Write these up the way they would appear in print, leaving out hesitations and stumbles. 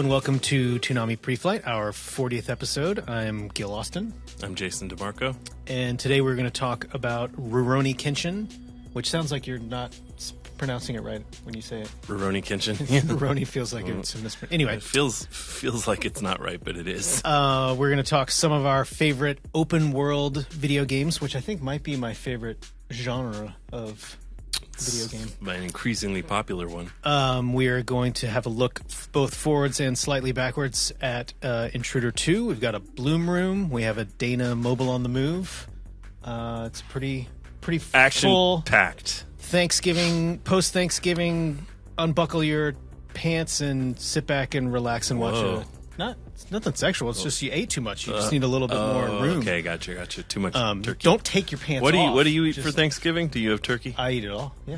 and welcome to Toonami Pre-Flight, our 40th episode. I'm Gil Austin. I'm Jason DeMarco. And today we're going to talk about Rurouni Kenshin, which sounds like you're not pronouncing it right when you say it. Rurouni Kenshin. Rurouni feels like it's a misprint. Anyway. It feels like it's not right, but it is. We're going to talk some of our favorite open world video games, which I think might be my favorite genre of video game. An increasingly popular one. We are going to have a look both forwards and slightly backwards at Intruder 2. We've got a Bloom Room. We have a Dana Mobile on the Move. It's pretty action-packed. Post-Thanksgiving, unbuckle your pants and sit back and relax and watch it's nothing sexual. It's just you ate too much. You just need a little bit more room. Okay, gotcha. Too much turkey. Don't take your pants off. What do you eat for Thanksgiving? Do you have turkey? I eat it all, yeah.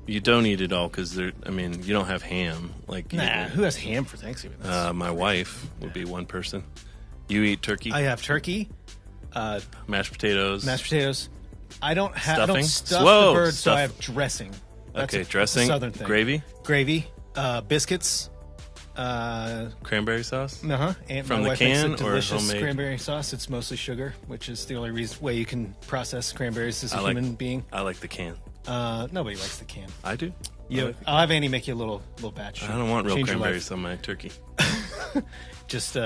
You don't eat it all because you don't have ham. Who has ham for Thanksgiving? My wife would be one person. You eat turkey? I have turkey. Mashed potatoes. I don't stuff the bird, so I have dressing. That's dressing. Southern thing. Gravy. Biscuits. Cranberry sauce. And from my the wife can makes a or delicious homemade? cranberry sauce. It's mostly sugar, which is the only way you can process cranberries as a human being. I like the can. Nobody likes the can. I do. I'll have Annie make you a little batch. I don't want real cranberries on my turkey. Just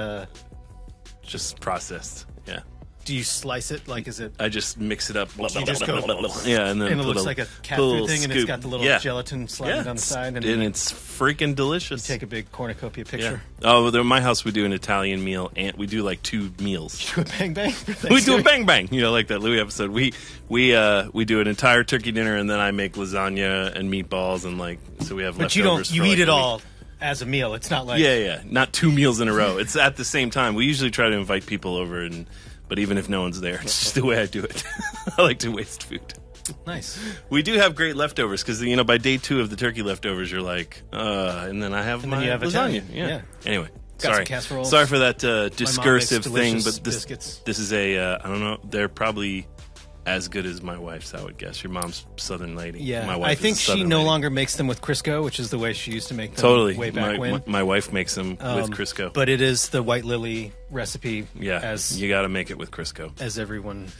processed. Yeah. Do you slice it? Is it? I just mix it up. You just go, yeah, and then it looks like a cat food thing, and it's got the little gelatin sliding down the side, and it's freaking delicious. You take a big cornucopia picture. Yeah. Oh, at my house we do an Italian meal, and we do like 2 meals. You do a bang bang. We do a bang bang. Like that Louis episode. We do an entire turkey dinner, and then I make lasagna and meatballs, and so we have. But leftovers you eat it all as a meal. It's not like not 2 meals in a row. It's at the same time. We usually try to invite people over But even if no one's there, it's just the way I do it. I like to waste food. Nice. We do have great leftovers because, by day 2 of the turkey leftovers, you're like, and then I have my lasagna. Yeah. Anyway, Got some sorry for that discursive thing, but biscuits. This is I don't know, they're probably as good as my wife's, I would guess. Your mom's Southern lady. Yeah, my wife I think she no lady. longer makes them with Crisco, which is the way she used to make them totally. way back when. My wife makes them with Crisco. But it is the White Lily recipe. Yeah, you got to make it with Crisco. As everyone...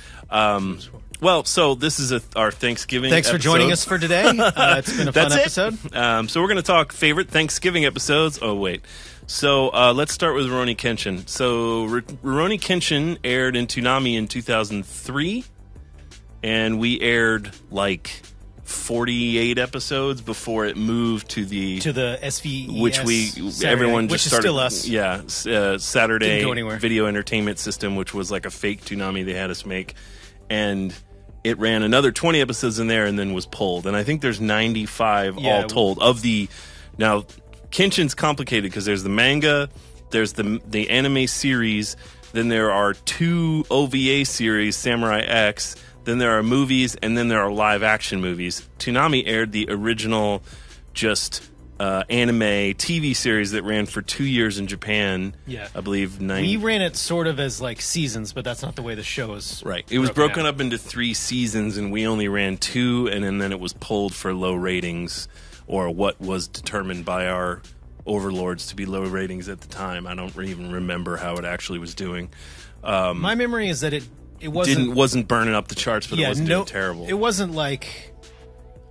Well, so this is our Thanksgiving Thanks for episode. joining us for today. It's been a fun episode. So we're going to talk favorite Thanksgiving episodes. Oh, wait. So let's start with Rurouni Kenshin. So Rurouni Kenshin aired in Toonami in 2003. And we aired 48 episodes before it moved to the SVES, which everyone just started. Which is still us. Yeah, Saturday Didn't go anywhere. Video Entertainment System, which was like a fake Toonami they had us make, and it ran another 20 episodes in there and then was pulled. And I think there's 95 all told of the. Now, Kenshin's complicated because there's the manga, there's the anime series, then there are 2 OVA series, Samurai X. Then there are movies, and then there are live-action movies. Toonami aired the original anime TV series that ran for 2 years in Japan. Yeah. I believe 9. We ran it sort of as seasons, but that's not the way the show is. Right. It was broken up into 3 seasons, and we only ran 2, and then it was pulled for low ratings, or what was determined by our overlords to be low ratings at the time. I don't even remember how it actually was doing. My memory is that it wasn't burning up the charts, but it wasn't doing terrible. It wasn't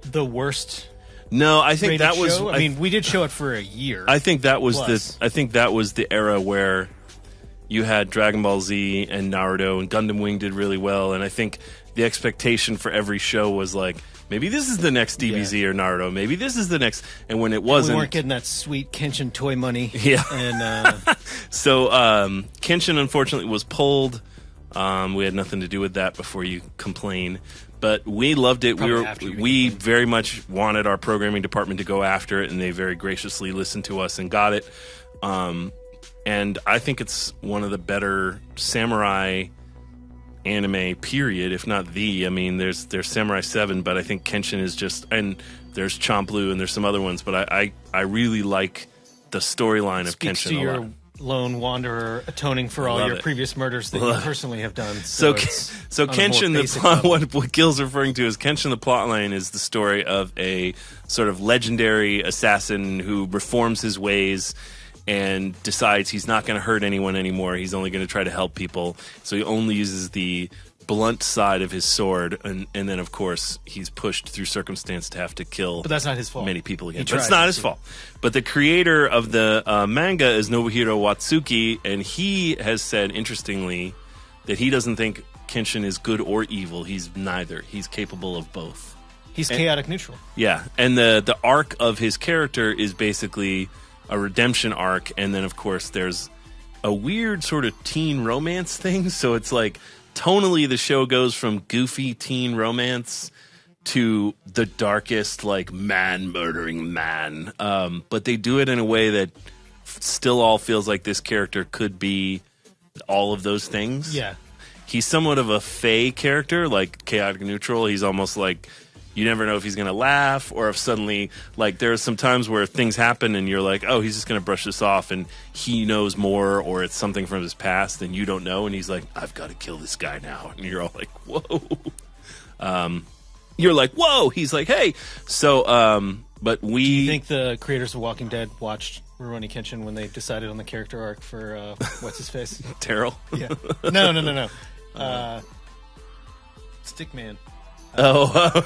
the worst. No, I think that was. Show. We did show it for a year. I think that was the era where you had Dragon Ball Z and Naruto and Gundam Wing did really well, and I think the expectation for every show was maybe this is the next DBZ or Naruto, maybe this is the next, and when it wasn't, we weren't getting that sweet Kenshin toy money. Yeah, and so Kenshin unfortunately was pulled. We had nothing to do with that before you complain. But we loved it. We very much wanted our programming department to go after it, and they very graciously listened to us and got it. And I think it's one of the better samurai anime, period, if not the. There's Samurai 7, but I think Kenshin is just... And there's Champloo, and there's some other ones, but I really like the storyline of Kenshin a lot. Lone wanderer atoning for all your previous murders that you personally have done. So Kenshin, the plot, what Gil's referring to is Kenshin, the plotline is the story of a sort of legendary assassin who reforms his ways and decides he's not going to hurt anyone anymore. He's only going to try to help people. So he only uses the blunt side of his sword, and then, of course, he's pushed through circumstance to have to kill But that's not his fault. many people again. He But it's tried not to his do fault. But the creator of the manga is Nobuhiro Watsuki, and he has said, interestingly, that he doesn't think Kenshin is good or evil. He's neither. He's capable of both. He's chaotic neutral. Yeah, and the arc of his character is basically a redemption arc, and then, of course, there's a weird sort of teen romance thing. So it's like, tonally, the show goes from goofy teen romance to the darkest, like, man-murdering man. But they do it in a way that still all feels like this character could be all of those things. Yeah. He's somewhat of a fey character, like chaotic neutral. He's almost like, you never know if he's going to laugh or if suddenly, like, there are some times where things happen and you're like, oh, he's just going to brush this off and he knows more, or it's something from his past and you don't know. And he's like, I've got to kill this guy now. And you're all like, whoa. You're like, whoa. He's like, hey. So, but we. Do you think the creators of Walking Dead watched Rurouni Kenshin when they decided on the character arc for, what's his face? Terrell? Yeah. No. Stickman. Oh,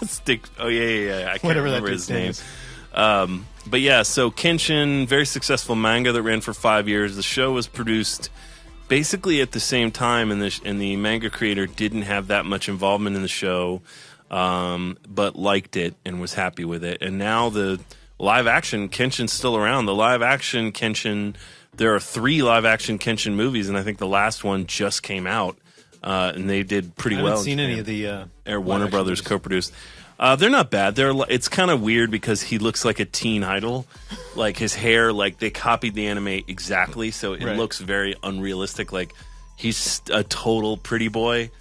Stick. Oh, yeah. I can't Whatever remember that his dude's name. But yeah, so Kenshin, very successful manga that ran for 5 years. The show was produced basically at the same time, and the manga creator didn't have that much involvement in the show, but liked it and was happy with it. And now the live action Kenshin's still around. The live action Kenshin, there are 3 live action Kenshin movies, and I think the last one just came out. And they did pretty well. I haven't seen any of the Warner Brothers co-produced. They're not bad. It's kind of weird because he looks like a teen idol. Like his hair, like they copied the anime exactly, so it looks very unrealistic. Like he's a total pretty boy.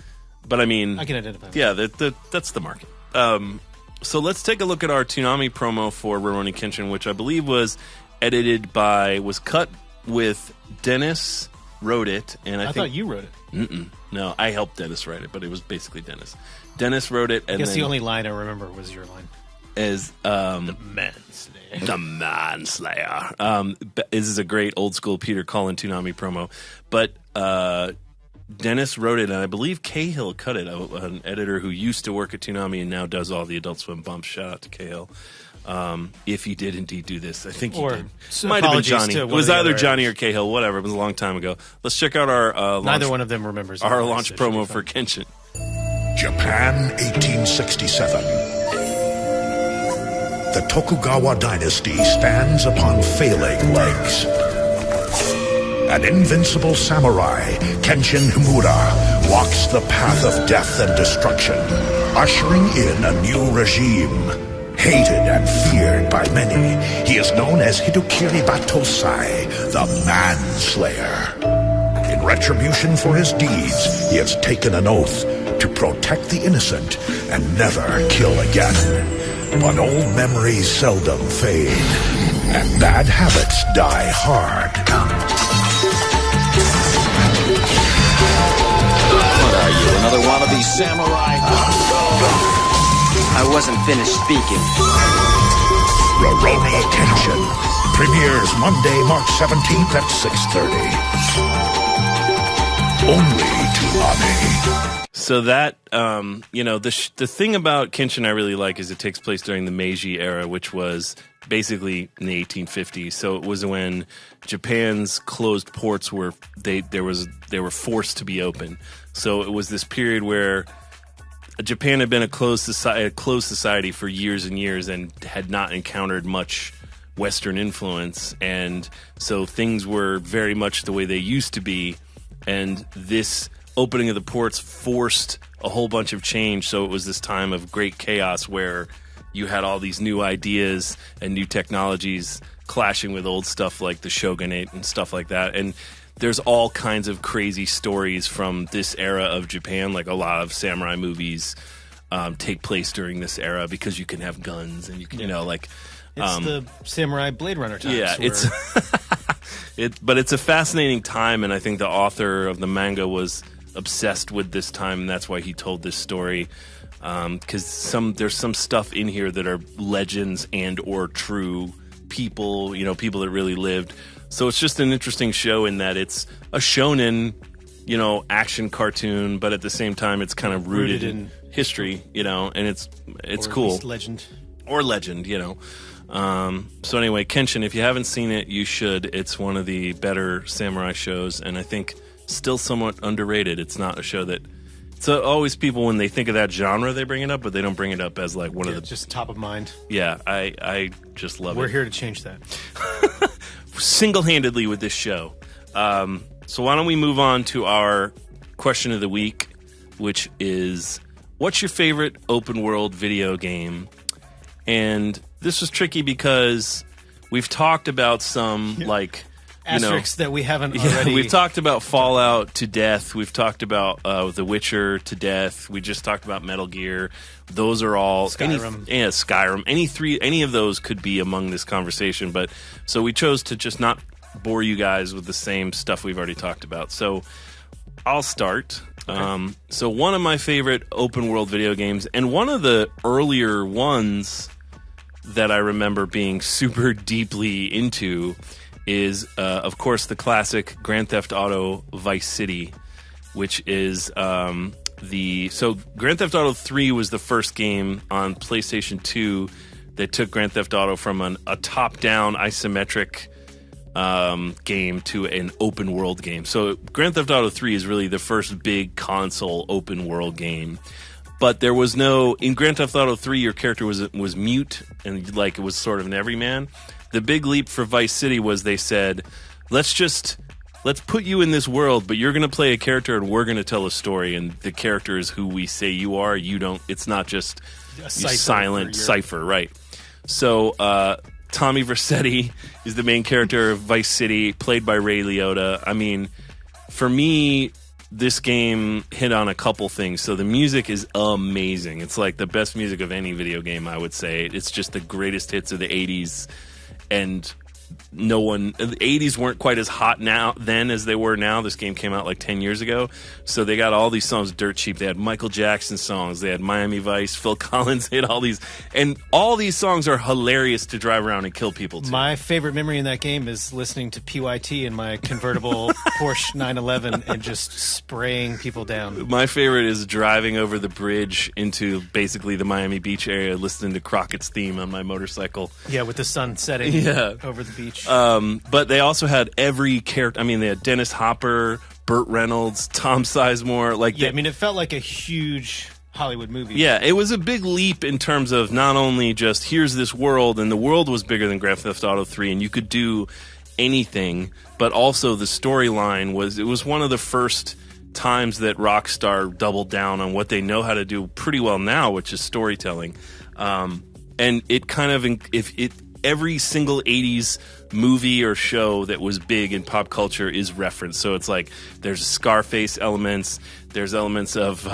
But I mean, I can identify with that. That's the market. So let's take a look at our Toonami promo for Rurouni Kenshin, which I believe was cut with Dennis wrote it, and I thought you wrote it. No, I helped Dennis write it, but it was basically Dennis. Dennis wrote it, and I guess then the only line I remember was your line. Is the Manslayer. The Manslayer. This is a great old school Peter Cullen Toonami promo, but Dennis wrote it, and I believe Cahill cut it. An editor who used to work at Toonami and now does all the Adult Swim bumps. Shout out to Cahill. If he did indeed do this, I think he did. Might have been Johnny. It was either Johnny or Cahill, whatever. It was a long time ago. Let's check out our launch. Neither one of them remembers our launch promo for Kenshin. Japan, 1867. The Tokugawa dynasty stands upon failing legs. An invincible samurai, Kenshin Himura, walks the path of death and destruction, ushering in a new regime. Hated and feared by many, he is known as Hidokiri Batosai, the Manslayer. In retribution for his deeds, he has taken an oath to protect the innocent and never kill again. But old memories seldom fade, and bad habits die hard. What are you, another wannabe samurai? I wasn't finished speaking. Rurouni Kenshin premieres Monday, March 17th at 6:30. Only Toonami. So that, the thing about Kenshin I really like is it takes place during the Meiji era, which was basically in the 1850s. So it was when Japan's closed ports were forced to be open. So it was this period where Japan had been a closed society for years and years and had not encountered much Western influence. And so things were very much the way they used to be. And this opening of the ports forced a whole bunch of change. So it was this time of great chaos where you had all these new ideas and new technologies clashing with old stuff like the shogunate and stuff like that. And there's all kinds of crazy stories from this era of Japan. Like a lot of samurai movies take place during this era because you can have guns and you can, it's the samurai Blade Runner times. Yeah, but it's a fascinating time, and I think the author of the manga was obsessed with this time, and that's why he told this story. Because there's some stuff in here that are legends and or true people, people that really lived. So it's just an interesting show in that it's a shonen, action cartoon, but at the same time it's kind of rooted in history, and it's cool. Legend. Or legend, So anyway, Kenshin, if you haven't seen it, you should. It's one of the better samurai shows, and I think still somewhat underrated. It's not a show that... So always people, when they think of that genre, they bring it up, but they don't bring it up as like one of the... just top of mind. Yeah, I just love it. We're here to change that. Single-handedly with this show. So why don't we move on to our question of the week, which is, what's your favorite open-world video game? And this was tricky because we've talked about some, asterisks that we haven't already... Yeah, we've talked about Fallout to death. We've talked about The Witcher to death. We just talked about Metal Gear. Those are all... Skyrim. Skyrim. Any of those could be among this conversation. But so we chose to just not bore you guys with the same stuff we've already talked about. So I'll start. Okay. So one of my favorite open-world video games, and one of the earlier ones that I remember being super deeply into, is, of course, the classic Grand Theft Auto Vice City, which is So Grand Theft Auto 3 was the first game on PlayStation 2 that took Grand Theft Auto from a top-down isometric game to an open-world game. So Grand Theft Auto 3 is really the first big console open-world game. But there was no... In Grand Theft Auto 3, your character was mute, and it was sort of an everyman. The big leap for Vice City was they said, let's put you in this world, but you're going to play a character and we're going to tell a story, and the character is who we say you are. You don't. It's not just a silent cipher, right? So Tommy Vercetti is the main character of Vice City, played by Ray Liotta. I mean, for me, this game hit on a couple things. So the music is amazing. It's like the best music of any video game, I would say. It's just the greatest hits of the 80s. And the 80s weren't quite as hot then as they were now. This game came out like 10 years ago. So they got all these songs dirt cheap. They had Michael Jackson songs. They had Miami Vice. Phil Collins hit all these. And all these songs are hilarious to drive around and kill people to. My favorite memory in that game is listening to PYT in my convertible Porsche 911 and just spraying people down. My favorite is driving over the bridge into basically the Miami Beach area, listening to Crockett's theme on my motorcycle. Yeah, with the sun setting over the beach. But they also had every character. I mean, they had Dennis Hopper, Burt Reynolds, Tom Sizemore. It felt like a huge Hollywood movie. Yeah, it was a big leap in terms of not only just here's this world, and the world was bigger than Grand Theft Auto 3, and you could do anything, but also the storyline was one of the first times that Rockstar doubled down on what they know how to do pretty well now, which is storytelling. And it kind of every single 80s movie or show that was big in pop culture is referenced. So it's like there's Scarface elements, there's elements of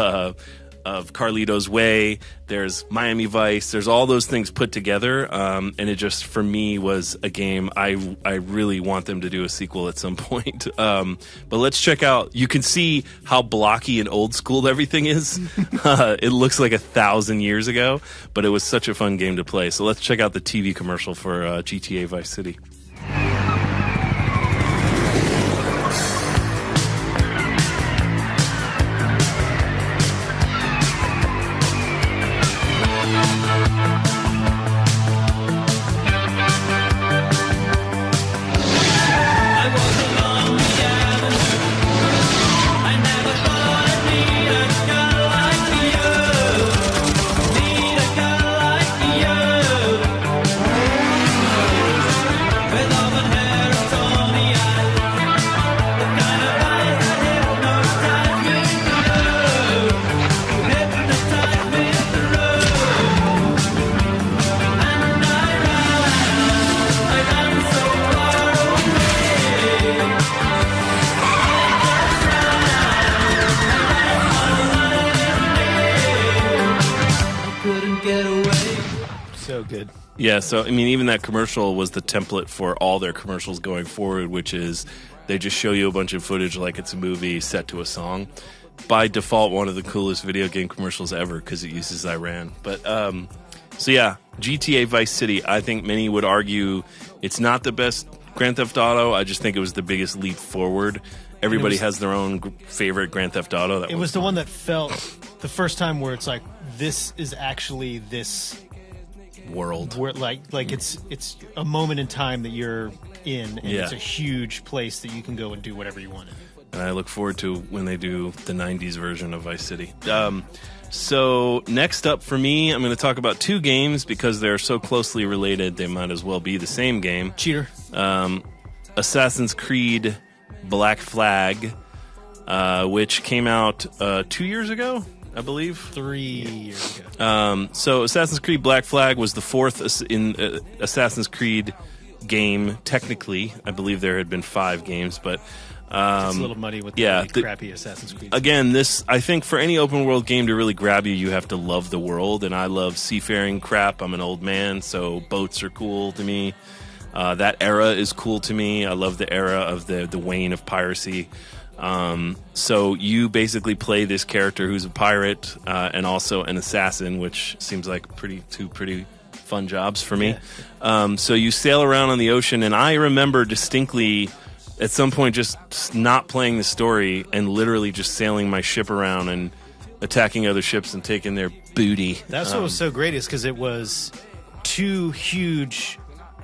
Carlito's Way, there's Miami Vice, there's all those things put together, and it just, for me, was a game I really want them to do a sequel at some point. But let's check out, you can see how blocky and old school everything is. It looks like 1,000 years ago, but it was such a fun game to play. So let's check out the TV commercial for GTA Vice City. Yeah, so, I mean, even that commercial was the template for all their commercials going forward, which is they just show you a bunch of footage like it's a movie set to a song. By default, one of the coolest video game commercials ever because it uses Iran. But So yeah, GTA Vice City, I think many would argue it's not the best Grand Theft Auto. I just think it was the biggest leap forward. Everybody has their own favorite Grand Theft Auto. It was the one that felt the first time where it's like, this is actually this world. Where like it's a moment in time that you're in, and it's a huge place that you can go and do whatever you want in. And I look forward to when they do the 90s version of Vice City. So next up for me, I'm going to talk about 2 games because they're so closely related, they might as well be the same game. Cheater. Assassin's Creed Black Flag, which came out 2 years ago, I believe. 3 years ago. So Assassin's Creed Black Flag was the 4th in Assassin's Creed game, technically. I believe there had been 5 games, but... it's a little muddy with the crappy Assassin's Creed. Again, I think for any open world game to really grab you, you have to love the world, and I love seafaring crap. I'm an old man, so boats are cool to me. That era is cool to me. I love the era of the wane of piracy. So you basically play this character who's a pirate and also an assassin, which seems like two pretty fun jobs for me. Yeah. So you sail around on the ocean, and I remember distinctly at some point just not playing the story and literally just sailing my ship around and attacking other ships and taking their booty. That's what was so great, is because it was 2 huge,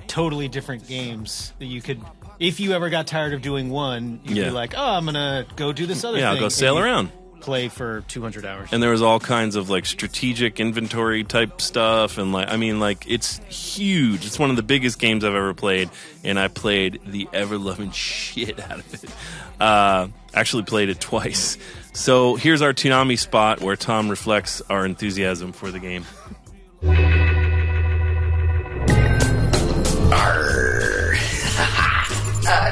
totally different games that you could, if you ever got tired of doing one, you'd be like, oh, I'm going to go do this other thing. Yeah, I'll go sail around. Play for 200 hours. And there was all kinds of like strategic inventory type stuff, and it's huge. It's one of the biggest games I've ever played, and I played the ever-loving shit out of it. Actually played it twice. So here's our Toonami spot where Tom reflects our enthusiasm for the game.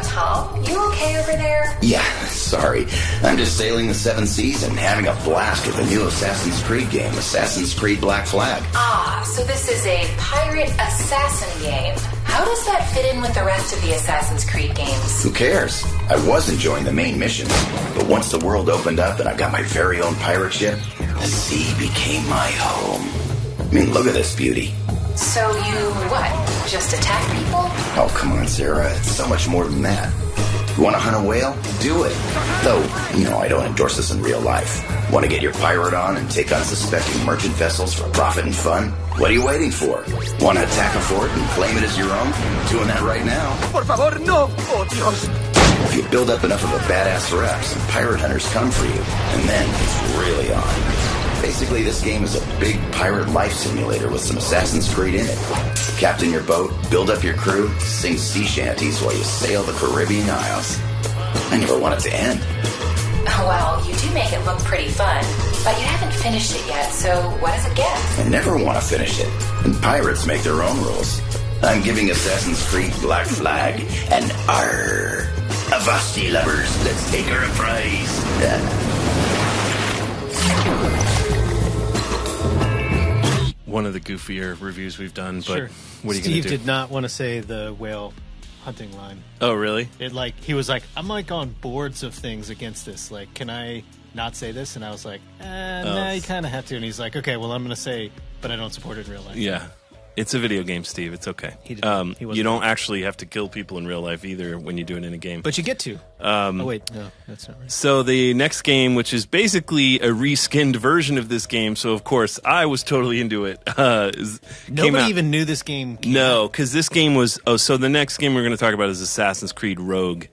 Tom, you okay over there? Yeah, sorry. I'm just sailing the 7 seas and having a blast with the new Assassin's Creed game, Assassin's Creed Black Flag. Ah, so this is a pirate assassin game. How does that fit in with the rest of the Assassin's Creed games? Who cares? I was enjoying the main missions, but once the world opened up and I got my very own pirate ship, the sea became my home. I mean, look at this beauty. So you, just attack people? Oh, come on, Sarah. It's so much more than that. You want to hunt a whale? Do it. Though, I don't endorse this in real life. Want to get your pirate on and take unsuspecting merchant vessels for profit and fun? What are you waiting for? Want to attack a fort and claim it as your own? Doing that right now. Por favor, no! Oh, Dios! If you build up enough of a badass rep, some pirate hunters come for you, and then it's really on. Basically, this game is a big pirate life simulator with some Assassin's Creed in it. Captain your boat, build up your crew, sing sea shanties while you sail the Caribbean Isles. I never want it to end. Well, you do make it look pretty fun, but you haven't finished it yet, so what does it get? I never want to finish it, and pirates make their own rules. I'm giving Assassin's Creed Black Flag an R. Avasti, lovers, let's take her a prize. One of the goofier reviews we've done, but sure. What are you going to do? do? Steve did not want to say the whale hunting line. Oh, really? He was like, I'm on boards of things against this. Like, can I not say this? And I was like, no, you kind of have to. And he's like, okay, well, I'm going to say, but I don't support it in real life. Yeah. It's a video game, Steve. It's okay. He don't actually have to kill people in real life either when you do it in a game. But you get to. Oh, wait. No, that's not right. So the next game, which is basically a reskinned version of this game, so of course I was totally into it. Nobody even knew this game came out. Because this game was... Oh, so the next game we're going to talk about is Assassin's Creed Rogue,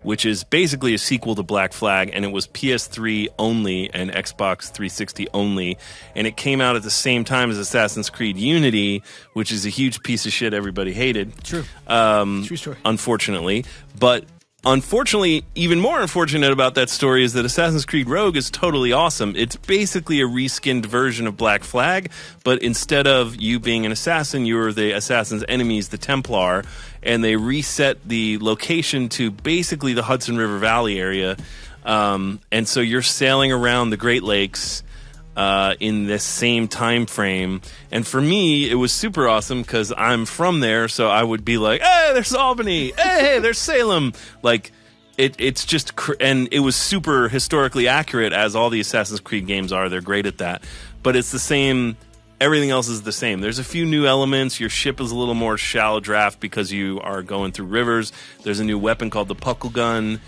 which is basically a sequel to Black Flag, and it was PS3 only and Xbox 360 only, and it came out at the same time as Assassin's Creed Unity, which is a huge piece of shit everybody hated. True. True story. Unfortunately. But unfortunately, even more unfortunate about that story is that Assassin's Creed Rogue is totally awesome. It's basically a reskinned version of Black Flag, but instead of you being an assassin, you were the assassin's enemies, the Templar, and they reset the location to basically the Hudson River Valley area. And so you're sailing around the Great Lakes in this same time frame. And for me, it was super awesome because I'm from there, so I would be like, hey, there's Albany! Hey, there's Salem! Like, it's just... And it was super historically accurate, as all the Assassin's Creed games are. They're great at that. But it's the same everything else is the same. There's a few new elements. Your ship is a little more shallow draft because you are going through rivers. There's a new weapon called the puckle gun.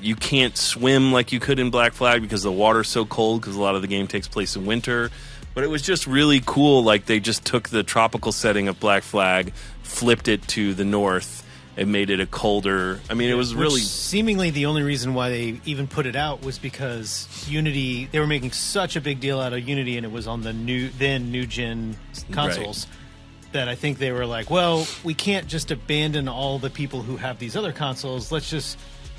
You can't swim like you could in Black Flag because the water's so cold because a lot of the game takes place in winter. But it was just really cool. Like, they just took the tropical setting of Black Flag, flipped it to the north, and made it a colder. I mean, it was really seemingly the only reason why they even put it out was because Unity. They were making such a big deal out of Unity, and it was on the new gen consoles. Right. That I think they were like, well, we can't just abandon all the people who have these other consoles. Let's just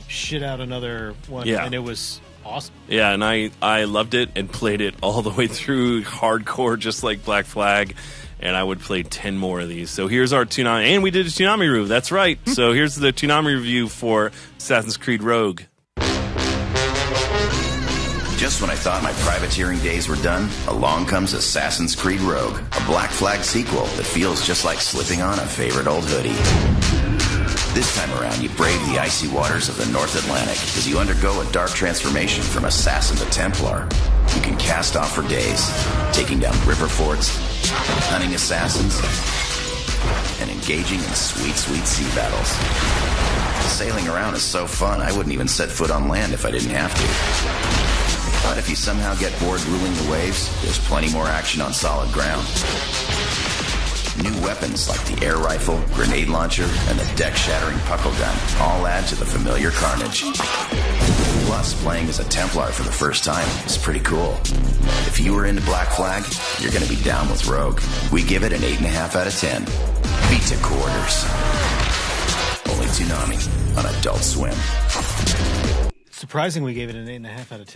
shit out another one. Yeah. And it was awesome. Yeah, and I loved it and played it all the way through hardcore, just like Black Flag. And I would play 10 more of these. So here's our Toonami. And we did a Toonami review. That's right. So here's the Toonami review for Assassin's Creed Rogue. Just when I thought my privateering days were done, along comes Assassin's Creed Rogue, a Black Flag sequel that feels just like slipping on a favorite old hoodie. This time around, you brave the icy waters of the North Atlantic as you undergo a dark transformation from assassin to Templar. You can cast off for days, taking down river forts, hunting assassins, and engaging in sweet, sweet sea battles. Sailing around is so fun, I wouldn't even set foot on land if I didn't have to. But if you somehow get bored ruling the waves, there's plenty more action on solid ground. New weapons like the air rifle, grenade launcher, and the deck-shattering puckle gun all add to the familiar carnage. Plus, playing as a Templar for the first time is pretty cool. If you were into Black Flag, you're going to be down with Rogue. We give it an 8.5 out of 10. Beat to quarters. Only Toonami on Adult Swim. Surprising we gave it an 8.5 out of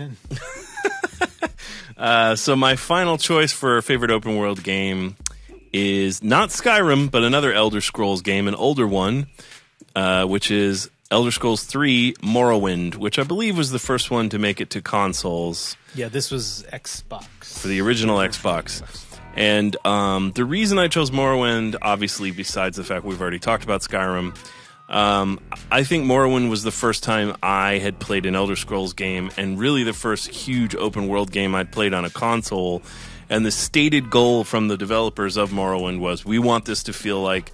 10. So my final choice for favorite open world game is not Skyrim, but another Elder Scrolls game, an older one, which is Elder Scrolls 3 Morrowind, which I believe was the first one to make it to consoles. Yeah, this was Xbox. For the original Xbox. And the reason I chose Morrowind, obviously, besides the fact we've already talked about Skyrim, I think Morrowind was the first time I had played an Elder Scrolls game, and really the first huge open world game I'd played on a console. And the stated goal from the developers of Morrowind was, we want this to feel like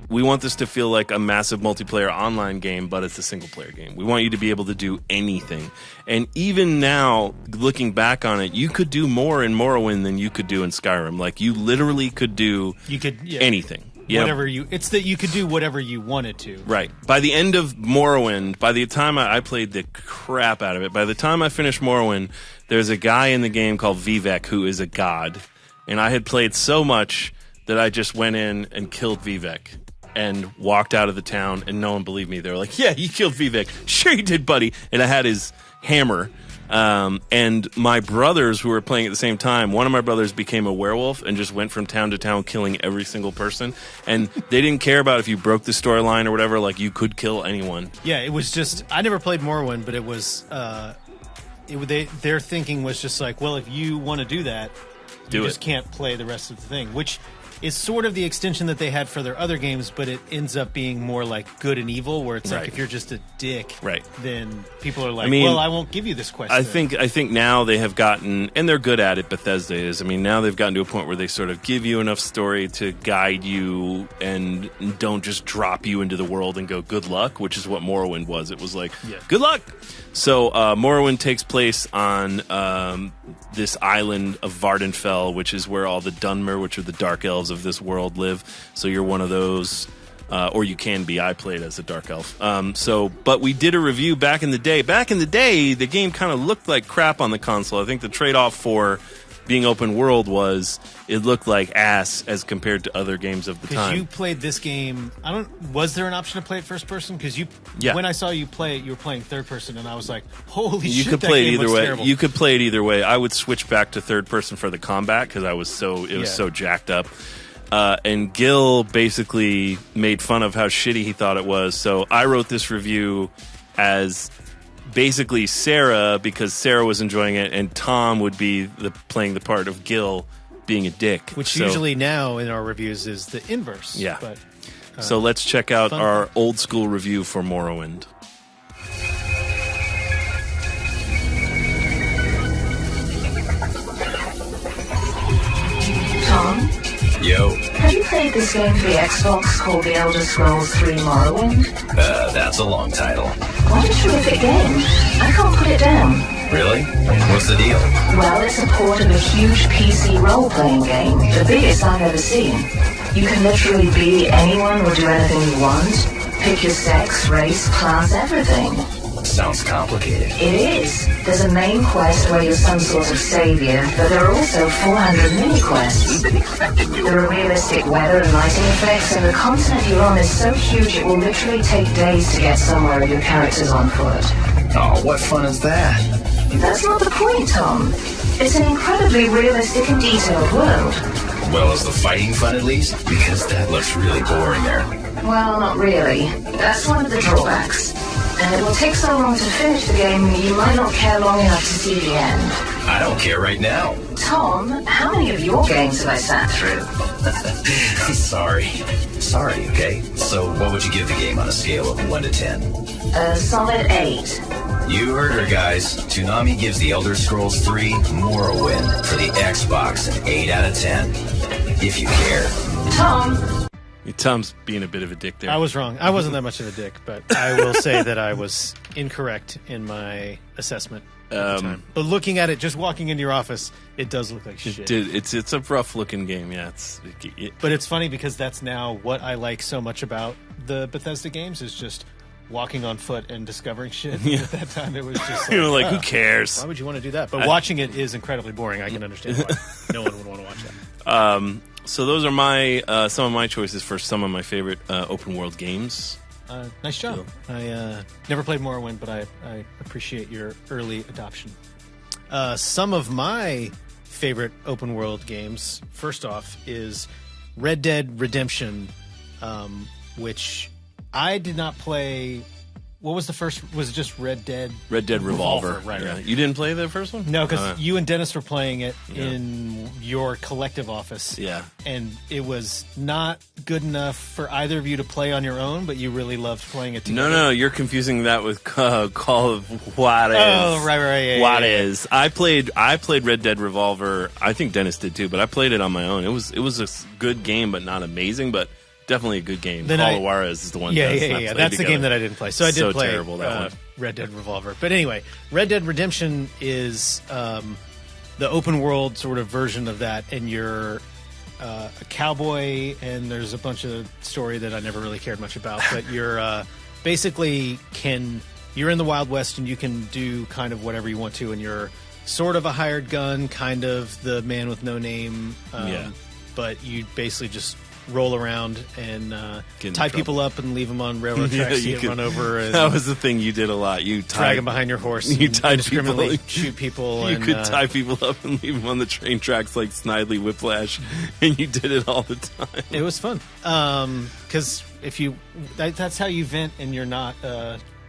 a massive multiplayer online game, but it's a single player game. We want you to be able to do anything. And even now, looking back on it, you could do more in Morrowind than you could do in Skyrim. Like, you literally could do anything. Whatever it's that you could do whatever you wanted to. Right. By the end of Morrowind, by the time I played the crap out of it, by the time I finished Morrowind, there's a guy in the game called Vivek who is a god. And I had played so much that I just went in and killed Vivek and walked out of the town, and no one believed me. They were like, yeah, you killed Vivek. Sure you did, buddy. And I had his hammer. And my brothers who were playing at the same time, one of my brothers became a werewolf and just went from town to town killing every single person. And they didn't care about if you broke the storyline or whatever, like you could kill anyone. Yeah, it was just, I never played Morrowind, but it was, their thinking was just like, well, if you want to do that, you just can't play the rest of the thing, which is sort of the extension that they had for their other games, but it ends up being more like good and evil, where it's like if you're just a dick, then people are like, well, I won't give you this quest. I think now they have gotten, and they're good at it, Bethesda is. I mean, now they've gotten to a point where they sort of give you enough story to guide you and don't just drop you into the world and go, good luck, which is what Morrowind was. It was like, good luck! So Morrowind takes place on this island of Vardenfell, which is where all the Dunmer, which are the dark elves of this world, live. So you're one of those, or you can be. I played as a dark elf. But we did a review back in the day. Back in the day, the game kind of looked like crap on the console. I think the trade-off for being open world was it looked like ass as compared to other games of the time. Because you played this game, was there an option to play it first person? Because when I saw you play it, you were playing third person, and I was like, holy shit, you could play it either way. Terrible. You could play it either way. I would switch back to third person for the combat because it was so jacked up. And Gil basically made fun of how shitty he thought it was. So I wrote this review as basically Sarah, because Sarah was enjoying it, and Tom would be playing the part of Gil being a dick. Which usually now in our reviews is the inverse. Yeah. But, so let's check out our old school review for Morrowind. Yo. Have you played this game for the Xbox called The Elder Scrolls 3 Morrowind? That's a long title. What a terrific game. I can't put it down. Really? What's the deal? Well, it's a port of a huge PC role-playing game, the biggest I've ever seen. You can literally be anyone or do anything you want. Pick your sex, race, class, everything. Sounds complicated. It is. There's a main quest where you're some sort of savior, but there are also 400 mini-quests. There are realistic weather and lighting effects, and the continent you're on is so huge it will literally take days to get somewhere with your characters on foot. Oh, what fun is that? That's not the point, Tom. It's an incredibly realistic and detailed world. Well, is the fighting fun at least? Because that looks really boring there. Well, not really. That's one of the drawbacks. And it will take so long to finish the game, you might not care long enough to see the end. I don't care right now. Tom, how many of your games have I sat through? Sorry, okay? So what would you give the game on a scale of 1 to 10? A solid 8. You heard her, guys. Toonami gives The Elder Scrolls 3 Morrowind for the Xbox an 8 out of 10. If you care. Tom! Tom's being a bit of a dick there. I was wrong. I wasn't that much of a dick, but I will say that I was incorrect in my assessment at the time. But looking at it, just walking into your office, it does look like shit. It's a rough looking game, yeah. But it's funny because that's now what I like so much about the Bethesda games is just walking on foot and discovering shit. Yeah. At that time, it was just like, like who cares? Why would you want to do that? But watching it is incredibly boring. I can understand why no one would want to watch that. So those are my some of my choices for some of my favorite open world games. Nice job. Cool. I never played Morrowind, but I appreciate your early adoption. Some of my favorite open world games, first off, is Red Dead Redemption, which I did not play. What was the first? Was it just Red Dead? Red Dead Revolver. Right, yeah. right. You didn't play the first one? No, because you and Dennis were playing it in your collective office. Yeah. And it was not good enough for either of you to play on your own, but you really loved playing it together. No, you're confusing that with Call of Juarez. Oh, right. Yeah, Juarez. Yeah. I played Red Dead Revolver. I think Dennis did too, but I played it on my own. It was a good game, but not amazing, but definitely a good game. Call of Juarez is the one. Yeah. That's the game that I didn't play. So I did play terrible, that one. Red Dead Revolver. But anyway, Red Dead Redemption is the open world sort of version of that, and you're a cowboy, and there's a bunch of story that I never really cared much about. But you're basically you're in the Wild West, and you can do kind of whatever you want to, and you're sort of a hired gun, kind of the man with no name. But you basically just roll around and tie people up and leave them on railroad tracks to get run over. And that was the thing you did a lot. You drag them behind your horse. You tied people. Shoot people. You could tie people up and leave them on the train tracks like Snidely Whiplash, and you did it all the time. It was fun because that's how you vent, and you're not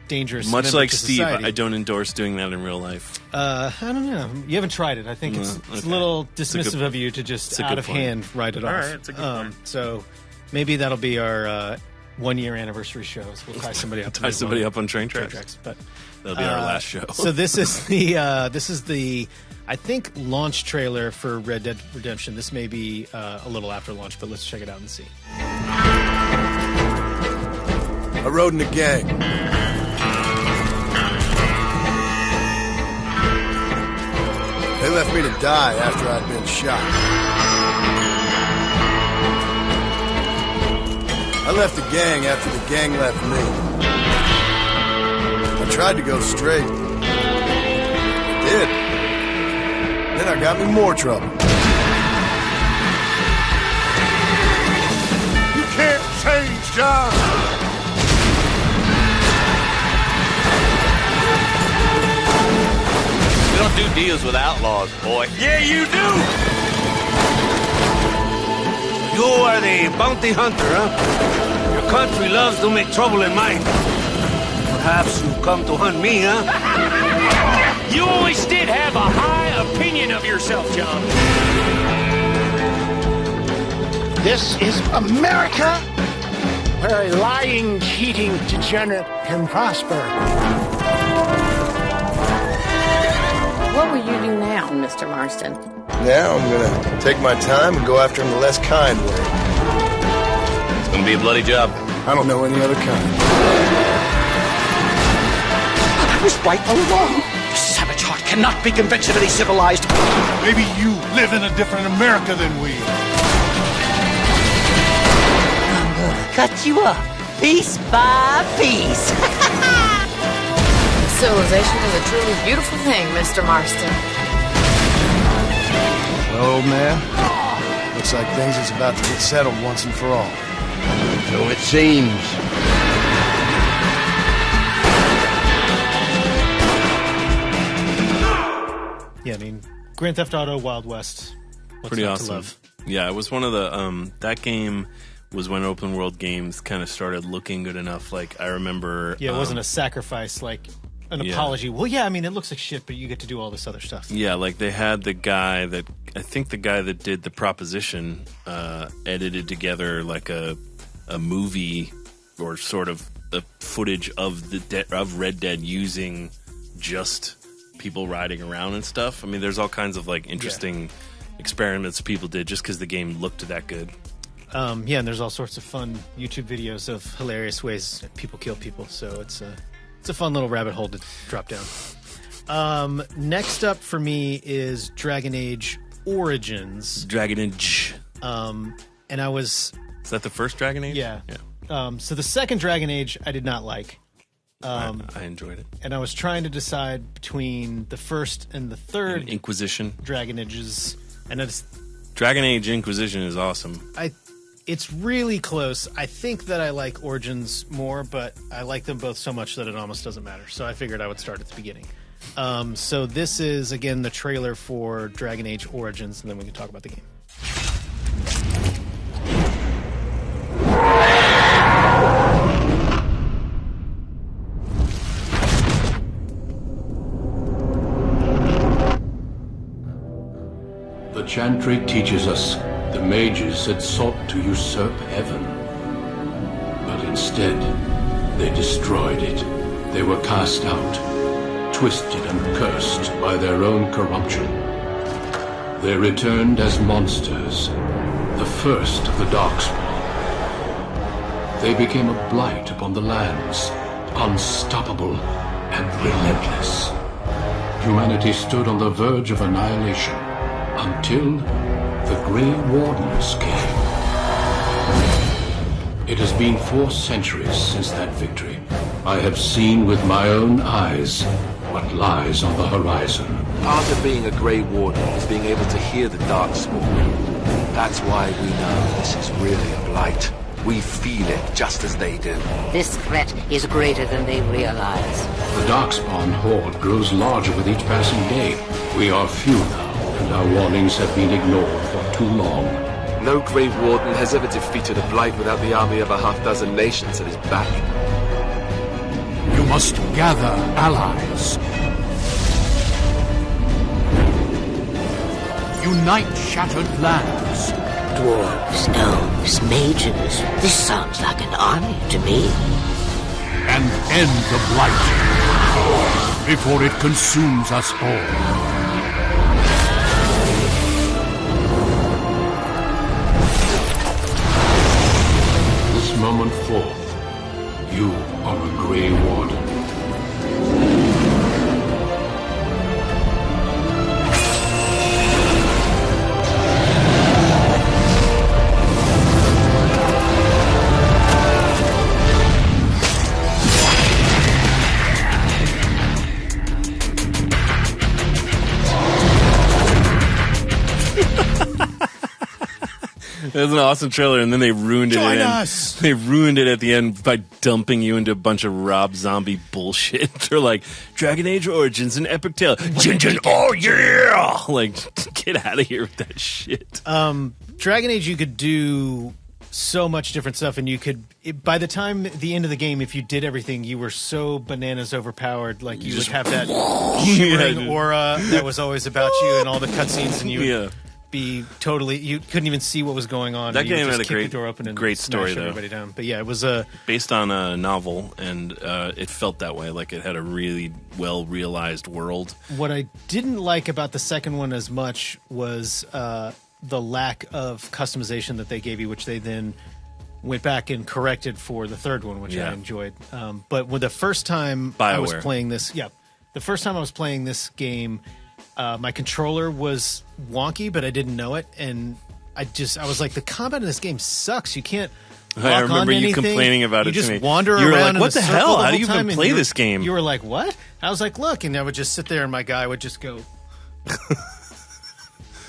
dangerous. Much like Steve, society. I don't endorse doing that in real life. I don't know. You haven't tried it. I think it's a little dismissive of you to just out of hand write it off. All right, it's a good point. So maybe that'll be our 1 year anniversary shows. We'll tie somebody up. On train tracks. But that'll be our last show. So this is the I think launch trailer for Red Dead Redemption. This may be a little after launch, but let's check it out and see. I rode in a gang. They left me to die after I'd been shot. I left the gang after the gang left me. I tried to go straight. I did. Then I got me more trouble. You can't change, John! We don't do deals with outlaws, boy. Yeah, you do! You are the bounty hunter, huh? Your country loves to make trouble in mine. Perhaps you come to hunt me, huh? You always did have a high opinion of yourself, John. This is America, where a lying, cheating degenerate can prosper. What will you do now, Mr. Marston? Now I'm gonna take my time and go after him the less kind way. It's gonna be a bloody job. I don't know any other kind. I was right all along. The savage heart cannot be conventionally civilized. Maybe you live in a different America than we. I'm gonna cut you up, piece by piece. Civilization is a truly beautiful thing, Mr. Marston. Well, old man, looks like things is about to get settled once and for all. So it seems. Yeah, I mean, Grand Theft Auto Wild West. What's pretty not awesome. To love? Yeah, it was one of the that game was when open world games kind of started looking good enough. Like I remember, yeah, it wasn't a sacrifice like an apology. Well, yeah, I mean, it looks like shit, but you get to do all this other stuff. Yeah, like they had the guy that did the Proposition edited together like a movie or sort of the footage of of Red Dead using just people riding around and stuff. I mean, there's all kinds of like interesting experiments people did just because the game looked that good. Yeah, and there's all sorts of fun YouTube videos of hilarious ways people kill people. So it's a fun little rabbit hole to drop down. Next up for me is Dragon Age Origins. Dragon Age. And I was... Is that the first Dragon Age? Yeah. So the second Dragon Age I did not like. I enjoyed it. And I was trying to decide between the first and the third Inquisition Dragon Ages. And Dragon Age Inquisition is awesome. It's really close. I think that I like Origins more, but I like them both so much that it almost doesn't matter. So I figured I would start at the beginning. So this is, again, the trailer for Dragon Age Origins, and then we can talk about the game. The Chantry teaches us the mages had sought to usurp heaven. But instead, they destroyed it. They were cast out, twisted and cursed by their own corruption. They returned as monsters, the first of the Darkspawn. They became a blight upon the lands, unstoppable and relentless. Humanity stood on the verge of annihilation until the Grey Wardens came. It has been 4 centuries since that victory. I have seen with my own eyes what lies on the horizon. Part of being a Grey Warden is being able to hear the Darkspawn. That's why we know this is really a blight. We feel it just as they do. This threat is greater than they realize. The Darkspawn horde grows larger with each passing day. We are few now, and our warnings have been ignored for too long. No Grey Warden has ever defeated a blight without the army of a half-dozen nations at his back. You must gather allies. Unite shattered lands. Dwarves, gnomes, mages. This sounds like an army to me. And end the blight before it consumes us all. Moment forth, you are a Grey Warden. It was an awesome trailer, and then they ruined it. Join us! They ruined it at the end by dumping you into a bunch of Rob Zombie bullshit. They're like, Dragon Age Origins and Epic Tale. Jin, oh yeah! Like, get out of here with that shit. Dragon Age, you could do so much different stuff, and you could, by the time the end of the game, if you did everything, you were so bananas overpowered. Like, you would have that shimmering aura that was always about you in all the cutscenes, and you would be totally. You couldn't even see what was going on. That game had a great door open and great story, though. Everybody down. But yeah, it was based on a novel, and it felt that way. Like it had a really well realized world. What I didn't like about the second one as much was the lack of customization that they gave you, which they then went back and corrected for the third one, which I enjoyed. But when the first time I was playing this, the first time I was playing this game. My controller was wonky, but I didn't know it, and I was like, the combat in this game sucks. You can't. I remember you complaining about it to me. You just wander you were around. Like, what the hell? How do you even play this game? You were like, what? I was like, look, and I would just sit there, and my guy would just go.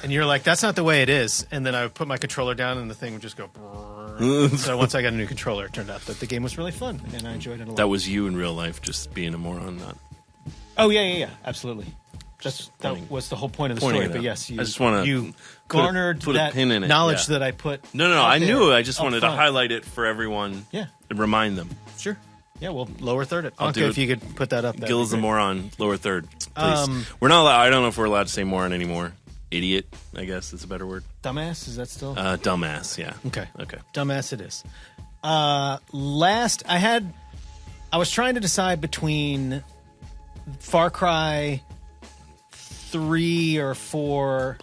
And you're like, that's not the way it is. And then I would put my controller down, and the thing would just go. So once I got a new controller, it turned out that the game was really fun, and I enjoyed it a lot. That was you in real life, just being a moron, not. Oh yeah, absolutely. That was the whole point of the story. But yes, I just want you garnered put a pin in it. Knowledge that I put. No, I knew it. I just wanted to highlight it for everyone. Yeah, and remind them. Sure. Yeah, well, lower third it. Okay, if you could put that up. Gil is a moron. Lower third, please. We're not allowed. I don't know if we're allowed to say moron anymore. Idiot, I guess is a better word. Dumbass, is that still? Dumbass, yeah. Okay. Dumbass it is. Last, I was trying to decide between Far Cry 3 or 4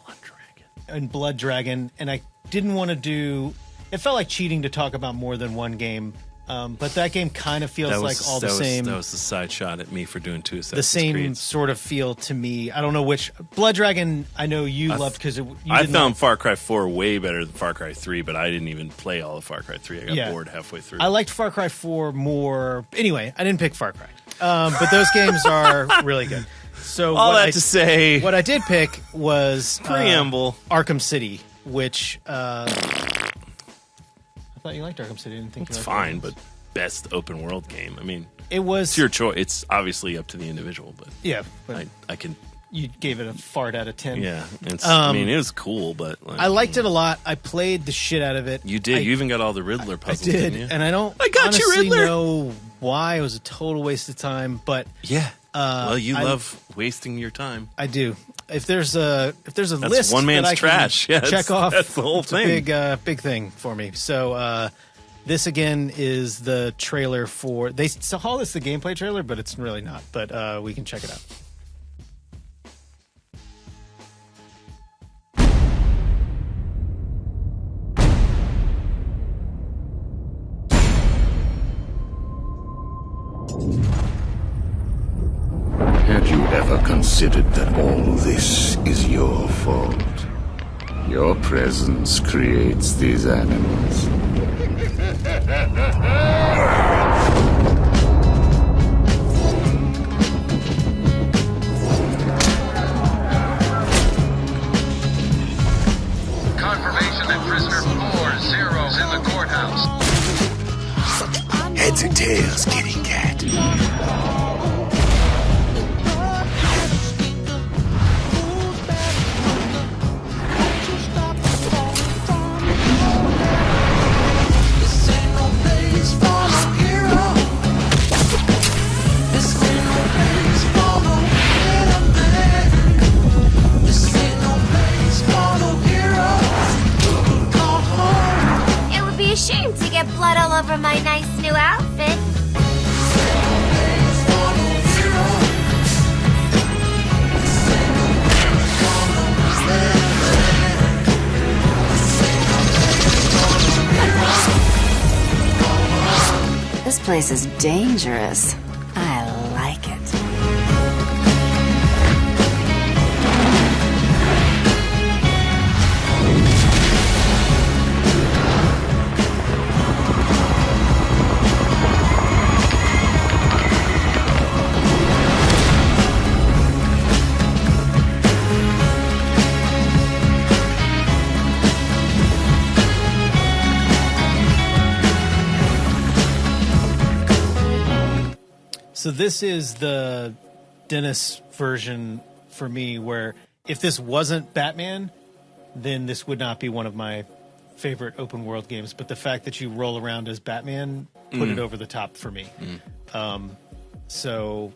and Blood Dragon, and I didn't want to do. It felt like cheating to talk about more than one game, but that game kind of feels like all the same. That was the side shot at me for doing two Assassin's The same Creeds. sort of feel to me. I don't know which Blood Dragon. I know you loved because I found Far Cry 4 way better than Far Cry 3, but I didn't even play all of Far Cry 3. I got bored halfway through. I liked Far Cry 4 more. Anyway, I didn't pick Far Cry, but those games are really good. So all that to say, what I did pick was preamble Arkham City, which I thought you liked Arkham City. I didn't think it's you liked fine, but best open world game. I mean, it's your choice. It's obviously up to the individual, but but I can. You gave it a fart out of 10. Yeah, I mean, it was cool, but I liked it a lot. I played the shit out of it. You did. You even got all the Riddler puzzles. I did, didn't you? And I don't. I got honestly you, Riddler. Know why it was a total waste of time, but yeah. Well, you love wasting your time. I do. If there's a that's list, one man's that I trash. Can check off. That's the whole thing. Big thing for me. So this again is the trailer for. They call this the gameplay trailer, but it's really not. But we can check it out. Had you ever considered that all this is your fault? Your presence creates these animals. Confirmation that prisoner 40's in the courthouse. Heads or tails, kitty cat? Shame to get blood all over my nice new outfit. This place is dangerous. I like it. So this is the Dennis version for me, where if this wasn't Batman, then this would not be one of my favorite open world games. But the fact that you roll around as Batman put it over the top for me. So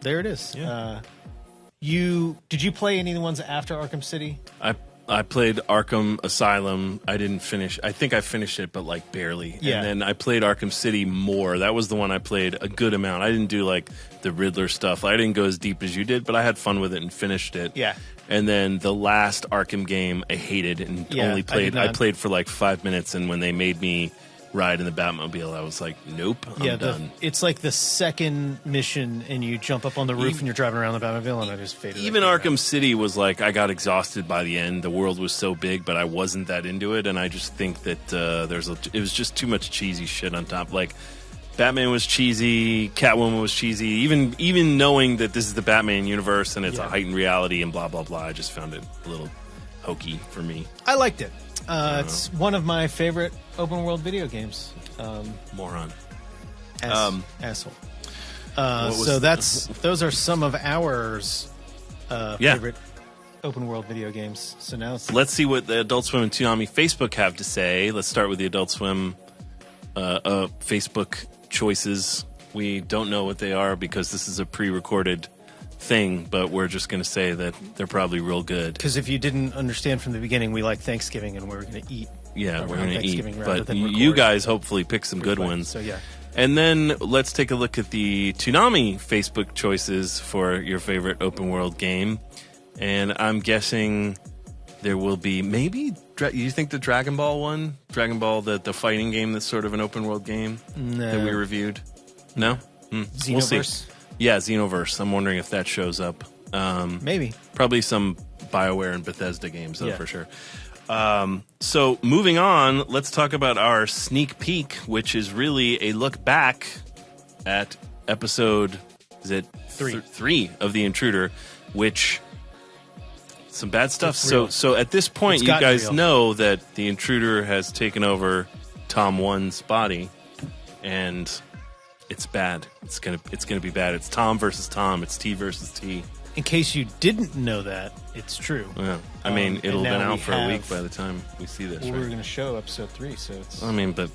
there it is. Yeah. Did you play any of the ones after Arkham City? I I played Arkham Asylum. I didn't finish. I think I finished it, but like barely. Yeah. And then I played Arkham City more. That was the one I played a good amount. I didn't do like the Riddler stuff. I didn't go as deep as you did, but I had fun with it and finished it. Yeah. And then the last Arkham game I hated and only played. I played for like 5 minutes, and when they made me ride in the Batmobile, I was like, nope, I'm done. It's like the second mission, and you jump up on the roof and you're driving around the Batmobile, and I just faded. Even Arkham City was like, I got exhausted by the end. The world was so big, but I wasn't that into it, and I just think that it was just too much cheesy shit on top. Like, Batman was cheesy, Catwoman was cheesy. Even knowing that this is the Batman universe and it's a heightened reality and blah blah blah, I just found it a little hokey for me. I liked it. It's one of my favorite open world video games. Moron. Asshole. So those are some of ours favorite open world video games. So now let's see what the Adult Swim and Toonami Facebook have to say. Let's start with the Adult Swim Facebook choices. We don't know what they are because this is a pre-recorded thing, but we're just going to say that they're probably real good. Because if you didn't understand from the beginning, we like Thanksgiving and we're going to eat. Yeah, we're going to eat. But you guys hopefully pick some good ones. So yeah. And then let's take a look at the Toonami Facebook choices for your favorite open world game. And I'm guessing there will be maybe. You think the Dragon Ball one? Dragon Ball, the fighting game that's sort of an open world game that we reviewed? No? Xenoverse? We'll see. Yeah, Xenoverse. I'm wondering if that shows up. Maybe. Probably some BioWare and Bethesda games, though, for sure. So moving on, let's talk about our sneak peek, which is really a look back at episode, is it 3 of The Intruder, which some bad stuff. So at this point, you guys know that The Intruder has taken over Tom 1's body, and it's bad. It's gonna be bad. It's Tom versus Tom. It's T versus T. In case you didn't know that, it's true. Yeah, I mean, it'll have been out for a week by the time we see this. Well, we're going to show episode 3, so it's. I mean, but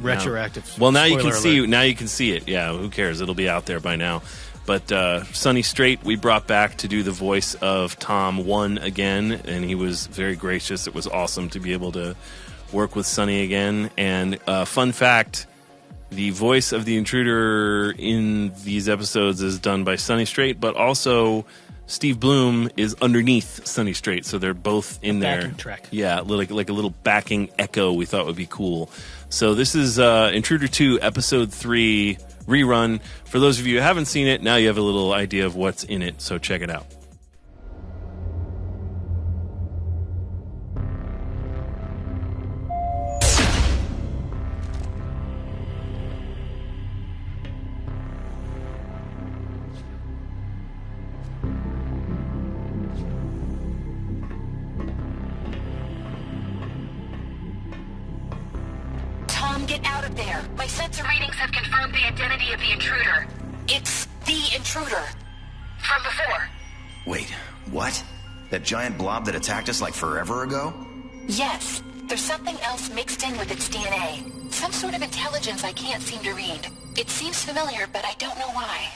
retroactive. Now you can see. Now you can see it. Yeah, who cares? It'll be out there by now. But Sonny Strait, we brought back to do the voice of Tom 1 again, and he was very gracious. It was awesome to be able to work with Sonny again. And fun fact. The voice of the Intruder in these episodes is done by Sonny Strait, but also Steve Bloom is underneath Sonny Strait, so they're both in there. Backing track. Yeah, like a little backing echo we thought would be cool. So this is Intruder 2, Episode 3 rerun. For those of you who haven't seen it, now you have a little idea of what's in it, so check it out. Get out of there. My sensor readings have confirmed the identity of the intruder. It's the intruder. From before. Wait, what? That giant blob that attacked us like forever ago? Yes. There's something else mixed in with its DNA. Some sort of intelligence I can't seem to read. It seems familiar, but I don't know why.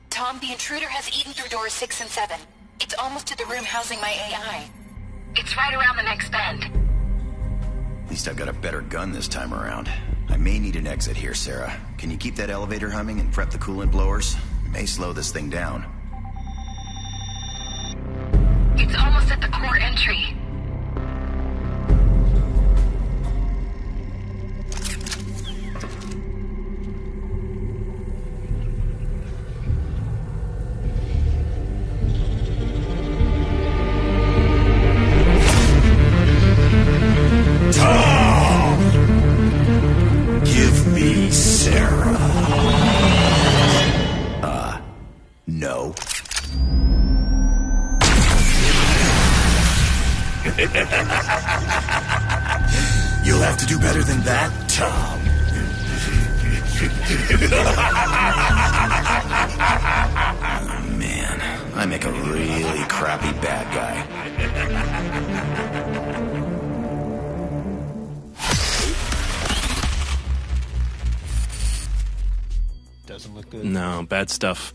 Tom, the intruder has eaten through doors 6 and 7. It's almost to the room housing my AI. It's right around the next bend. At least I've got a better gun this time around. I may need an exit here, Sarah. Can you keep that elevator humming and prep the coolant blowers? It may slow this thing down. It's almost at the core entry. No. You'll have to do better than that, Tom. Oh, man. I make a really crappy bad guy. Doesn't look good. No, bad stuff.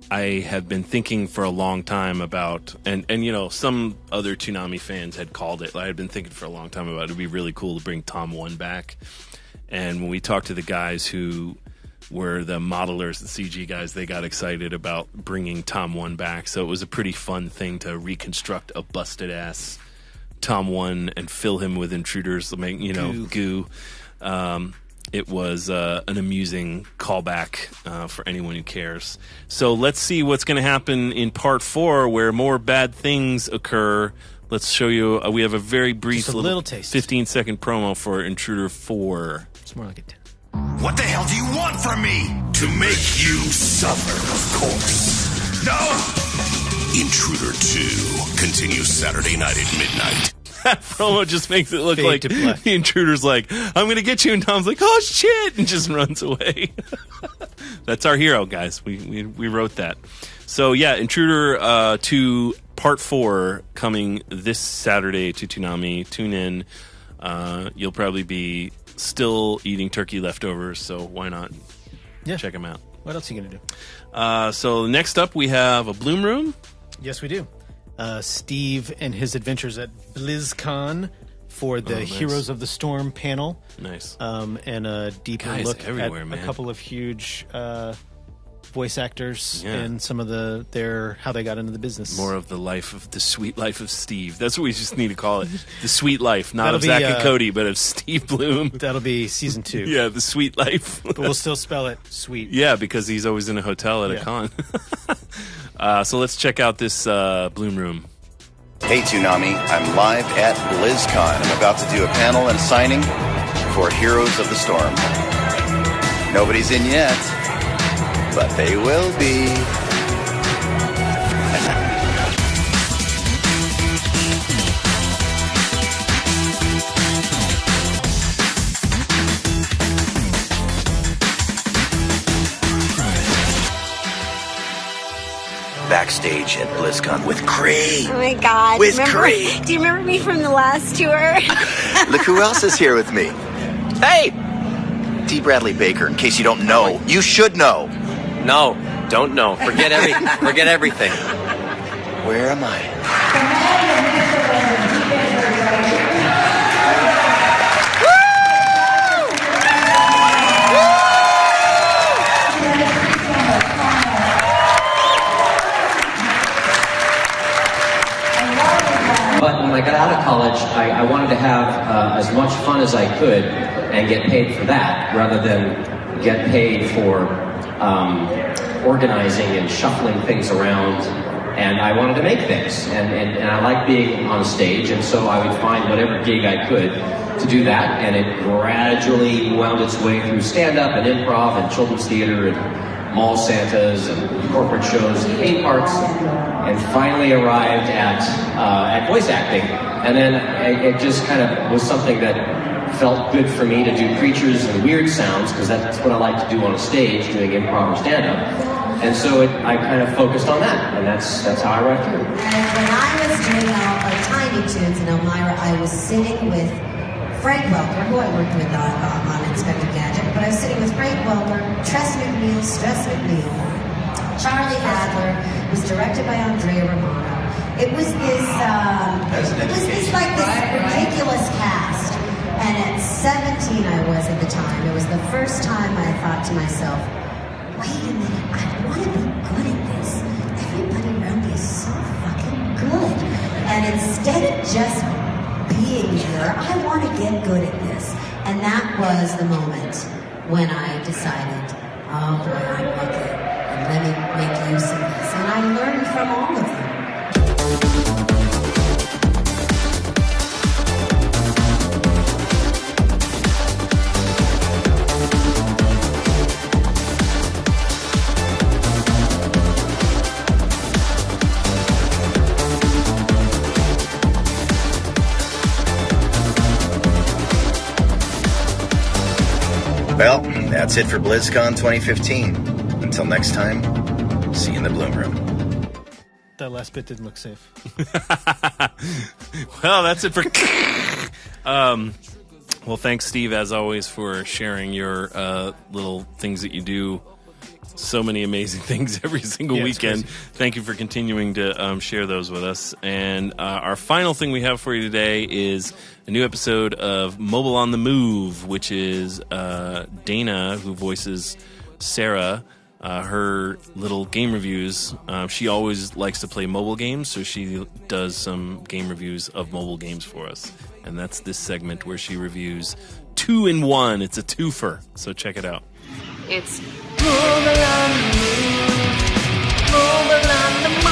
I have been thinking for a long time about, and some other Toonami fans had called it. I had been thinking for a long time about it would be really cool to bring Tom 1 back. And when we talked to the guys who were the modelers, the CG guys, they got excited about bringing Tom 1 back. So it was a pretty fun thing to reconstruct a busted ass Tom 1 and fill him with intruders, goo. It was an amusing callback for anyone who cares. So let's see what's going to happen in part 4, where more bad things occur. Let's show you. We have a very brief, little taste, 15-second promo for Intruder 4. It's more like a 10. What the hell do you want from me? To make you suffer, of course. No. Intruder 2 continues Saturday night at midnight. That promo just makes it look like the intruder's like, I'm going to get you, and Tom's like, oh shit, and just runs away. That's our hero, guys. We wrote that. So yeah, Intruder 2 Part 4 coming this Saturday to Toonami. Tune in. You'll probably be still eating turkey leftovers, so why not check them out. What else are you going to do? So next up, we have a Bloom Room. Yes, we do. Steve and his adventures at BlizzCon for the Heroes of the Storm panel. Nice. And a deeper look at man. a couple of huge voice actors and some of how they got into the business. More of the sweet life of Steve. That's what we just need to call it. The sweet life, not of Zach and Cody, but of Steve Bloom. That'll be season 2. Yeah, the sweet life. But we'll still spell it sweet. Yeah, because he's always in a hotel at a con. So let's check out this Bloom Room. Hey Toonami, I'm live at BlizzCon. I'm about to do a panel and signing for Heroes of the Storm. Nobody's in yet, but they will be. Backstage at BlizzCon with Cree. Oh my god. With Cree. Do you remember me from the last tour? Look who else is here with me. Hey! T. Bradley Baker, in case you don't know. You should know. No, don't know. Forget everything. Where am I? But when I got out of college, I wanted to have as much fun as I could and get paid for that, rather than get paid for organizing and shuffling things around. And I wanted to make things, and I like being on stage, and so I would find whatever gig I could to do that, and it gradually wound its way through stand-up and improv and children's theater and mall Santas and corporate shows and theme parks, and finally arrived at voice acting. And then it just kind of was something that felt good for me to do creatures and weird sounds, because that's what I like to do on a stage, doing improv or stand-up. And so I kind of focused on that, and that's how I arrived here. And when I was doing Tiny Toons in Elmira, I was sitting with Frank Welker, who I worked with on Inspector Gadget, but I was sitting with Frank Welker, Stress McNeil, Charlie Adler. It was directed by Andrea Romano. It was this ridiculous cast. And at 17 I was at the time. It was the first time I thought to myself, wait a minute, I want to be good at this. Everybody around me is so fucking good. And instead of just being here, I want to get good at this. And that was the moment when I decided, oh boy, I'm lucky. And let me make use of this. And I learned from all of them. Well, that's it for BlizzCon 2015. Until next time, see you in the Bloom Room. That last bit didn't look safe. Well, that's it for... Well, thanks, Steve, as always, for sharing your little things that you do so many amazing things every single weekend. Thank you for continuing to share those with us. And our final thing we have for you today is a new episode of Mobile on the Move, which is Dana, who voices Sarah, her little game reviews. She always likes to play mobile games, so she does some game reviews of mobile games for us. And that's this segment where she reviews 2-in-1. It's a twofer, so check it out. It's Mobile on the Move. Mobile on the Move.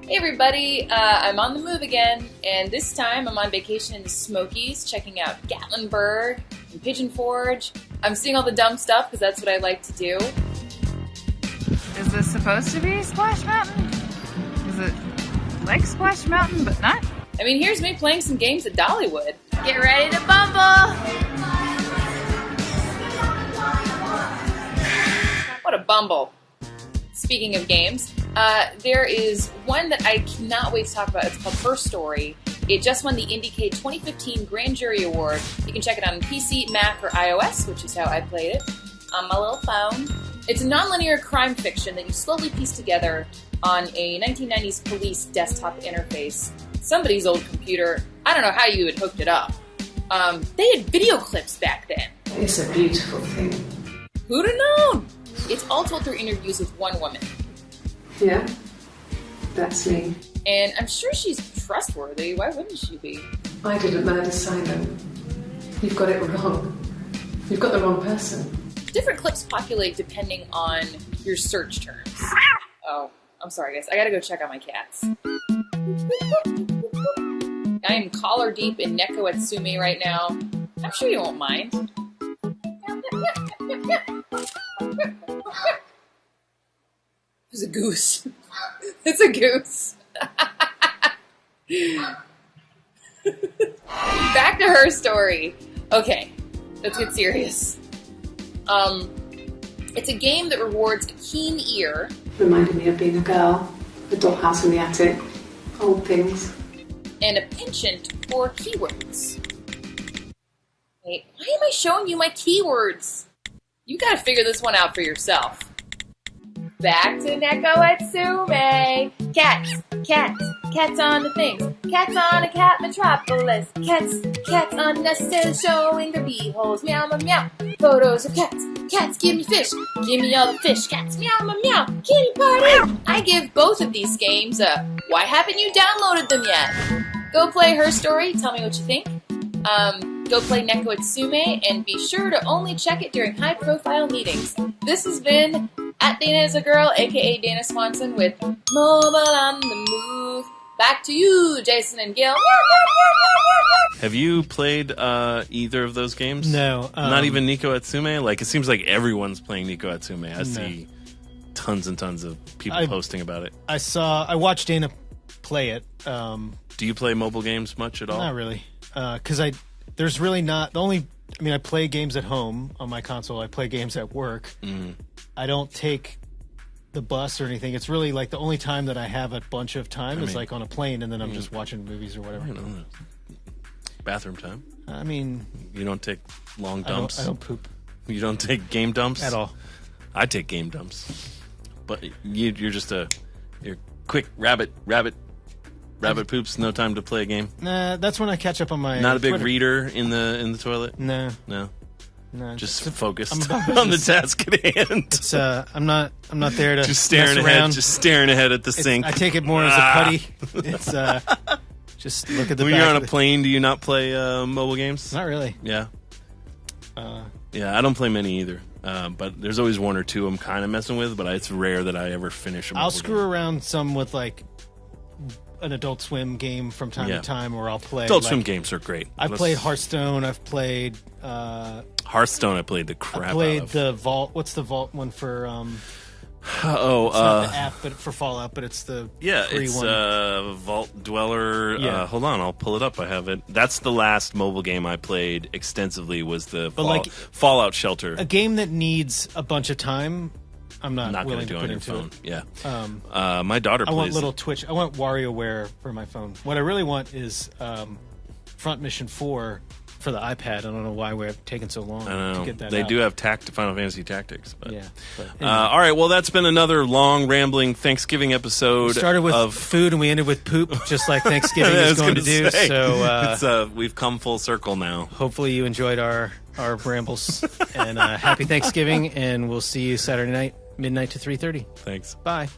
Hey everybody, I'm on the move again, and this time I'm on vacation in the Smokies, checking out Gatlinburg and Pigeon Forge. I'm seeing all the dumb stuff because that's what I like to do. Is this supposed to be Splash Mountain? Is it like Splash Mountain, but not? I mean, here's me playing some games at Dollywood. Get ready to bumble! What a bumble. Speaking of games, there is one that I cannot wait to talk about. It's called Her Story. It just won the IndieCade 2015 Grand Jury Award. You can check it out on PC, Mac, or iOS, which is how I played it, on my little phone. It's a nonlinear crime fiction that you slowly piece together on a 1990s police desktop interface. Somebody's old computer. I don't know how you had hooked it up. They had video clips back then. It's a beautiful thing. Who'd have known? It's all told through interviews with one woman. Yeah, that's me. And I'm sure she's trustworthy. Why wouldn't she be? I didn't murder Simon. You've got it wrong. You've got the wrong person. Different clips populate depending on your search terms. Oh, I'm sorry, guys. I gotta go check out my cats. I am collar deep in Neko Atsume right now. I'm sure you won't mind. It's a goose. It's a goose. Back to Her Story. Okay, let's get serious. It's a game that rewards a keen ear. Reminded me of being a girl. The dollhouse in the attic. Old things. And a penchant for keywords. Wait, why am I showing you my keywords? You gotta figure this one out for yourself. Back to Neko Atsume. Cats, cats, cats on the things. Cats on a cat metropolis. Cats, cats unnecessarily showing their beeholes. Meow, meow, meow. Photos of cats. Cats, give me fish. Give me all the fish. Cats, meow, meow, meow. Kitty party. I give both of these games a why haven't you downloaded them yet? Go play Her Story. Tell me what you think. Go play Neko Atsume and be sure to only check it during high-profile meetings. This has been At Dana is a Girl, a.k.a. Dana Swanson, with Mobile on the Move. Back to you, Jason and Gil. Have you played either of those games? No. Not even Neko Atsume? Like, it seems like everyone's playing Neko Atsume. I see tons and tons of people posting about it. I watched Dana play it. Do you play mobile games much at all? Not really. Because there's really not... I play games at home on my console. I play games at work. Mm. I don't take the bus or anything. It's really like the only time that I have a bunch of time is like on a plane, and then I'm just watching movies or whatever. Bathroom time. I mean... You don't take long dumps? I don't poop. You don't take game dumps? At all. I take game dumps. But you're just you're quick rabbit poops, no time to play a game. Nah, that's when I catch up on my Not a big Twitter. reader in the toilet? No. Just focused on the task at hand. It's I'm not there to just staring mess ahead, around. just staring ahead at the sink. I take it more as a putty. It's just look at the when back you're on of a plane, do you not play mobile games? Not really. Yeah. Yeah, I don't play many either. But there's always one or two I'm kind of messing with, but it's rare that I ever finish a mobile I'll screw around some with like an Adult Swim game from time to time, or I'll play. Adult Swim games are great. I've played Hearthstone. I've played Hearthstone. I played the crap. I played out of. the Vault. What's the Vault one for? It's not the app, but for Fallout, but it's the free one. Vault Dweller. Yeah. Hold on, I'll pull it up. I have it. That's the last mobile game I played extensively. Was the Fallout Shelter. A game that needs a bunch of time. I'm not going willing to do to on put your into phone. it. Yeah. My daughter plays. I want little Twitch. I want WarioWare for my phone. What I really want is Front Mission 4 for the iPad. I don't know why we're taking so long to get that They out. do have Final Fantasy Tactics. But. Yeah. But anyway. All right, well, that's been another long, rambling Thanksgiving episode. We started with food and we ended with poop, just like Thanksgiving is going to do. So we've come full circle now. Hopefully you enjoyed our rambles. And happy Thanksgiving, and we'll see you Saturday night, midnight to 3:30. Thanks. Bye.